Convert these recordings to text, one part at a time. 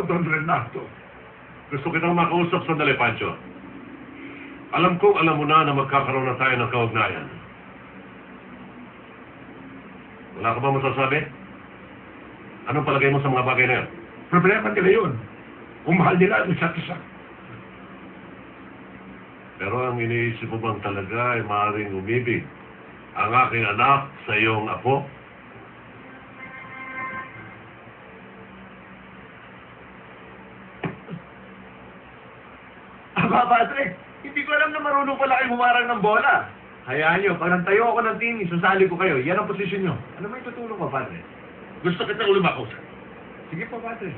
Don Renato. Gusto kitang makausap sandali, Pancho. Alam kong alam mo na magkakaroon na tayo ng kaugnayan. Wala ka ba masasabi? Anong palagay mo sa mga bagay na yan? Problema nila yun. Kung mahal nila ang isa't isa. Pero ang iniisip mo bang talaga ay maaaring umibig ang aking anak sa iyong apo? Aba, Padre, hindi ko alam na marunong pala kayo humarang ng bola. Hayaan nyo, pag nagtayo ako ng team, isasali ko kayo. Yan ang posisyon nyo. Ano may tutulong ko, Padre? Gusto kitang ulimakos. Sige po, Padre.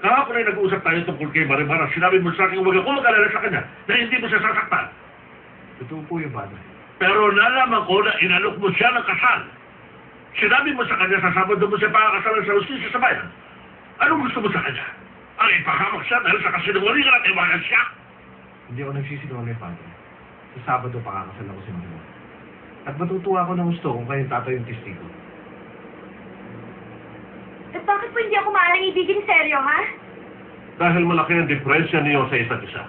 Kahapon ay nag-uusap tayo tungkol kay Marimar. Sinabi mo sa akin, huwag ako mag-alala sa kanya na hindi mo siya sasaktan. Totoo po yun, Padre. Pero nalaman ko na inalok mo siya ng kasal. Sinabi mo sa kanya sa Sabado mo siya pakakasalan sa hustisya sa bayan. Anong gusto mo sa kanya? Ang ipahamak siya dahil sa kasinungalingan at iwanan siya? Hindi ako nagsisinungaling, Padre. Sa Sabado, pakakasal ako si Marimar. At matutuwa ako ng gusto kung kayong tatay yung testigo. Eh, bakit po hindi ako maaaring ibigin seryo, ha? Dahil malaki ang diferensya niyo sa isa't isa.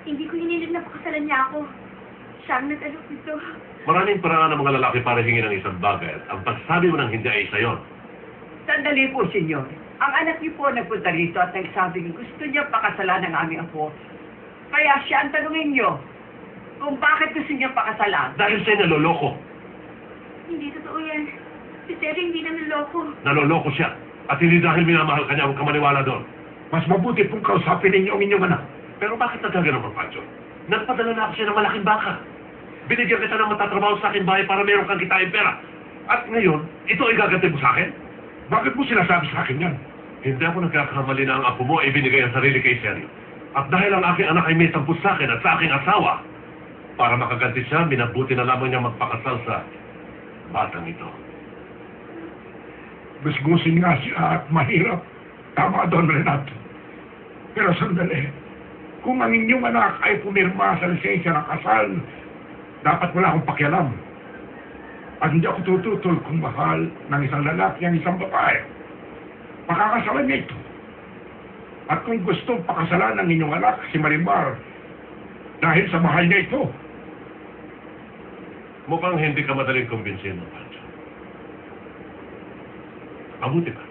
Hindi ko hinilig na pakasalan niya ako. Siya ang nag-alok nito. Maraming paraan ng mga lalaki para hingin ng isang bagay at ang pagsabi mo ng hindi ay isa yon. Sandali po, senyor. Ang anak niyo po nagpunta rito at nagsabing gusto niya pakasalan ng aming apo. Kaya siya ang tanungin niyo kung bakit gusto niya pakasalan. Dahil siya naloloko. Hindi totoo yan. Si Terry hindi na niloko. Naloloko siya. At hindi dahil minamahal kanya ang kamaniwala doon. Mas mabuti pong kausapin ninyo ang inyong anak. Pero bakit nagkagano'n, Pancho? Nagpadala na ako siya ng malaking baka. Binigyan kita ng matatrabaho sa aking bahay para meron kang kitain pera. At ngayon, ito ay gaganti mo sa akin? Bakit mo sinasabi sa akin yan? Hindi ako nagkakamali na ang apo mo ay binigay ang sarili kay Sergio. At dahil ang aking anak ay may tampus sa akin at sa aking asawa, para makaganti siya, minabuti na lamang niya magpakasal sa batang ito. Gusgusin nga siya at mahirap. Tama, Don Renato. Pero sandali, kung ang inyong anak ay pumirma sa lisensya ng kasal, dapat wala akong pakialam. At hindi ako tututol kung mahal ng isang lalaki ang isang babae. Pakakasalan niya ito. At kung gustong pakasalan ng inyong anak, si Marimar, dahil sa mahal niya ito, Mukhang hindi ka madaling kumbinsin mo, Pancho. Mabuti pa.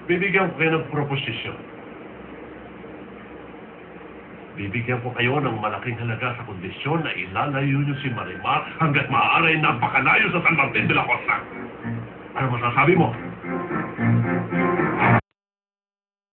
Bibigyan ko kayo ng proposisyon. Bibigyan ko kayo ng malaking halaga sa kondisyon na ilalayo niyo si Marimar hanggat maaari napakalayo sa San Martin de la Costa. Ano masasabi mo?